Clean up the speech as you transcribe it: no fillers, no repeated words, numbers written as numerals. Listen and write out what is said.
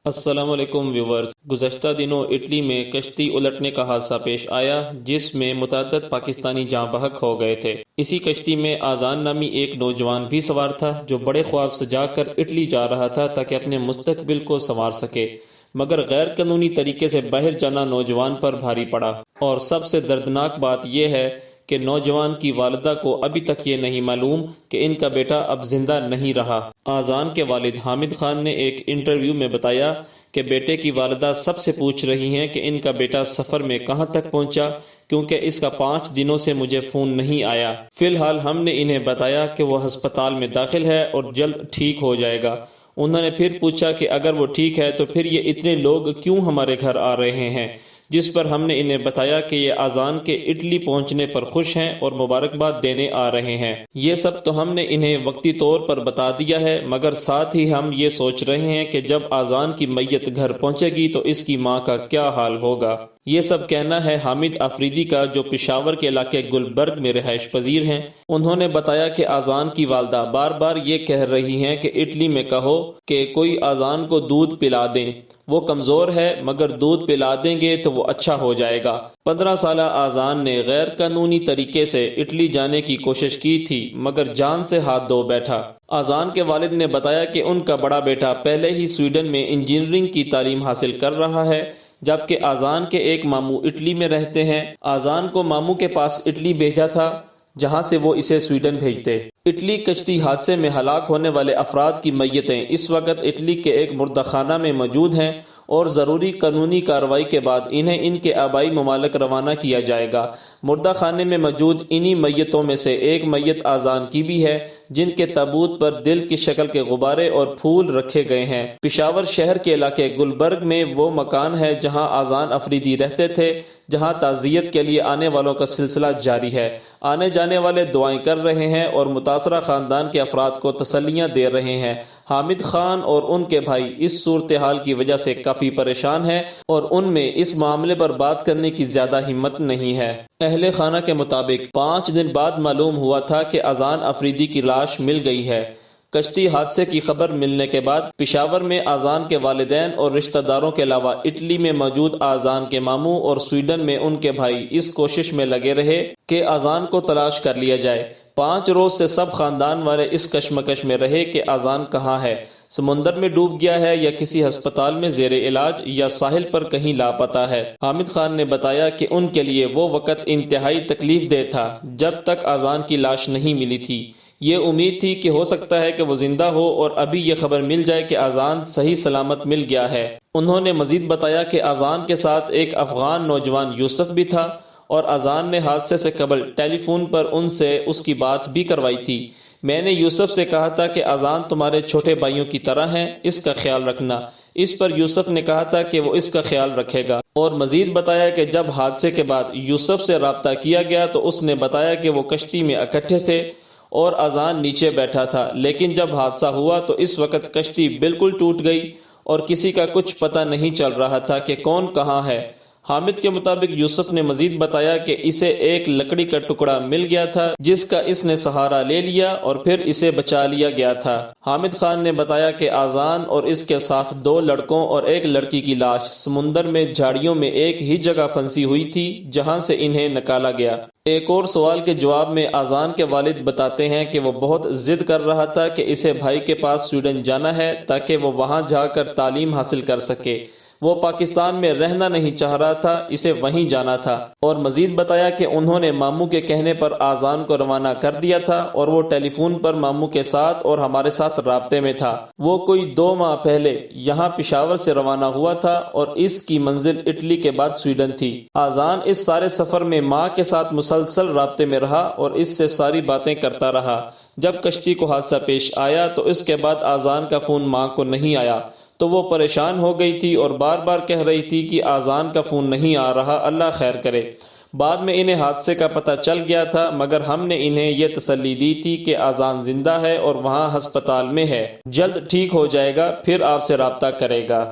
السلام علیکم ویورز۔ گزشتہ دنوں اٹلی میں کشتی الٹنے کا حادثہ پیش آیا جس میں متعدد پاکستانی جاں بحق ہو گئے تھے۔ اسی کشتی میں آذان نامی ایک نوجوان بھی سوار تھا جو بڑے خواب سجا کر اٹلی جا رہا تھا تاکہ اپنے مستقبل کو سنوار سکے، مگر غیر قانونی طریقے سے باہر جانا نوجوان پر بھاری پڑا۔ اور سب سے دردناک بات یہ ہے کہ نوجوان کی والدہ کو ابھی تک یہ نہیں معلوم کہ ان کا بیٹا اب زندہ نہیں رہا۔ آذان کے والد حامد خان نے ایک انٹرویو میں بتایا کہ بیٹے کی والدہ سب سے پوچھ رہی ہیں کہ ان کا بیٹا سفر میں کہاں تک پہنچا، کیونکہ اس کا 5 دنوں سے مجھے فون نہیں آیا۔ فی الحال ہم نے انہیں بتایا کہ وہ ہسپتال میں داخل ہے اور جلد ٹھیک ہو جائے گا۔ انہوں نے پھر پوچھا کہ اگر وہ ٹھیک ہے تو پھر یہ اتنے لوگ کیوں ہمارے گھر آ رہے ہیں، جس پر ہم نے انہیں بتایا کہ یہ آذان کے اٹلی پہنچنے پر خوش ہیں اور مبارکباد دینے آ رہے ہیں۔ یہ سب تو ہم نے انہیں وقتی طور پر بتا دیا ہے، مگر ساتھ ہی ہم یہ سوچ رہے ہیں کہ جب آذان کی میت گھر پہنچے گی تو اس کی ماں کا کیا حال ہوگا۔ یہ سب کہنا ہے حامد آفریدی کا، جو پشاور کے علاقے گلبرگ میں رہائش پذیر ہیں۔ انہوں نے بتایا کہ آذان کی والدہ بار بار یہ کہہ رہی ہیں کہ اٹلی میں کہو کہ کوئی آذان کو دودھ پلا دیں، وہ کمزور ہے، مگر دودھ پلا دیں گے تو وہ اچھا ہو جائے گا۔ 15 سالہ آذان نے غیر قانونی طریقے سے اٹلی جانے کی کوشش کی تھی، مگر جان سے ہاتھ دھو بیٹھا۔ آذان کے والد نے بتایا کہ ان کا بڑا بیٹا پہلے ہی سویڈن میں انجینئرنگ کی تعلیم حاصل کر رہا ہے، جبکہ آذان کے ایک ماموں اٹلی میں رہتے ہیں۔ آذان کو ماموں کے پاس اٹلی بھیجا تھا، جہاں سے وہ اسے سویڈن بھیجتے۔ اٹلی کشتی حادثے میں ہلاک ہونے والے افراد کی میتیں اس وقت اٹلی کے ایک مردہ خانہ میں موجود ہیں اور ضروری قانونی کارروائی کے بعد انہیں ان کے آبائی ممالک روانہ کیا جائے گا۔ مردہ خانے میں موجود انہی میتوں میں سے ایک میت آذان کی بھی ہے، جن کے تابوت پر دل کی شکل کے غبارے اور پھول رکھے گئے ہیں۔ پشاور شہر کے علاقے گلبرگ میں وہ مکان ہے جہاں آذان آفریدی رہتے تھے، جہاں تعزیت کے لیے آنے والوں کا سلسلہ جاری ہے۔ آنے جانے والے دعائیں کر رہے ہیں اور متاثرہ خاندان کے افراد کو تسلیاں دے رہے ہیں۔ حامد خان اور ان کے بھائی اس صورتحال کی وجہ سے کافی پریشان ہیں اور ان میں اس معاملے پر بات کرنے کی زیادہ ہمت نہیں ہے۔ اہل خانہ کے مطابق 5 دن بعد معلوم ہوا تھا کہ آذان آفریدی کی لاش مل گئی ہے۔ کشتی حادثے کی خبر ملنے کے بعد پشاور میں آذان کے والدین اور رشتہ داروں کے علاوہ اٹلی میں موجود آذان کے ماموں اور سویڈن میں ان کے بھائی اس کوشش میں لگے رہے کہ آذان کو تلاش کر لیا جائے۔ 5 روز سے سب خاندان والے اس کشمکش میں رہے کہ آذان کہاں ہے، سمندر میں ڈوب گیا ہے یا کسی ہسپتال میں زیر علاج یا ساحل پر کہیں لاپتہ ہے۔ حامد خان نے بتایا کہ ان کے لیے وہ وقت انتہائی تکلیف دہ تھا جب تک آذان کی لاش نہیں ملی تھی۔ یہ امید تھی کہ ہو سکتا ہے کہ وہ زندہ ہو اور ابھی یہ خبر مل جائے کہ آذان صحیح سلامت مل گیا ہے۔ انہوں نے مزید بتایا کہ آذان کے ساتھ ایک افغان نوجوان یوسف بھی تھا اور آذان نے حادثے سے قبل ٹیلی فون پر ان سے اس کی بات بھی کروائی تھی۔ میں نے یوسف سے کہا تھا کہ آذان تمہارے چھوٹے بھائیوں کی طرح ہیں، اس کا خیال رکھنا۔ اس پر یوسف نے کہا تھا کہ وہ اس کا خیال رکھے گا، اور مزید بتایا کہ جب حادثے کے بعد یوسف سے رابطہ کیا گیا تو اس نے بتایا کہ وہ کشتی میں اکٹھے تھے اور آذان نیچے بیٹھا تھا، لیکن جب حادثہ ہوا تو اس وقت کشتی بالکل ٹوٹ گئی اور کسی کا کچھ پتہ نہیں چل رہا تھا کہ کون کہاں ہے۔ حامد کے مطابق یوسف نے مزید بتایا کہ اسے ایک لکڑی کا ٹکڑا مل گیا تھا جس کا اس نے سہارا لے لیا اور پھر اسے بچا لیا گیا تھا۔ حامد خان نے بتایا کہ آذان اور اس کے ساتھ 2 لڑکوں اور ایک لڑکی کی لاش سمندر میں جھاڑیوں میں ایک ہی جگہ پھنسی ہوئی تھی جہاں سے انہیں نکالا گیا۔ ایک اور سوال کے جواب میں آذان کے والد بتاتے ہیں کہ وہ بہت ضد کر رہا تھا کہ اسے بھائی کے پاس سویڈن جانا ہے تاکہ وہ وہاں جا کر تعلیم حاصل کر سکے۔ وہ پاکستان میں رہنا نہیں چاہ رہا تھا، اسے وہیں جانا تھا۔ اور مزید بتایا کہ انہوں نے ماموں کے کہنے پر آذان کو روانہ کر دیا تھا اور وہ ٹیلی فون پر ماموں کے ساتھ اور ہمارے ساتھ رابطے میں تھا۔ وہ کوئی 2 ماہ پہلے یہاں پشاور سے روانہ ہوا تھا اور اس کی منزل اٹلی کے بعد سویڈن تھی۔ آذان اس سارے سفر میں ماں کے ساتھ مسلسل رابطے میں رہا اور اس سے ساری باتیں کرتا رہا۔ جب کشتی کو حادثہ پیش آیا تو اس کے بعد آذان کا فون ماں کو نہیں آیا تو وہ پریشان ہو گئی تھی اور بار بار کہہ رہی تھی کہ آذان کا فون نہیں آ رہا، اللہ خیر کرے۔ بعد میں انہیں حادثے کا پتہ چل گیا تھا، مگر ہم نے انہیں یہ تسلی دی تھی کہ آذان زندہ ہے اور وہاں ہسپتال میں ہے، جلد ٹھیک ہو جائے گا، پھر آپ سے رابطہ کرے گا۔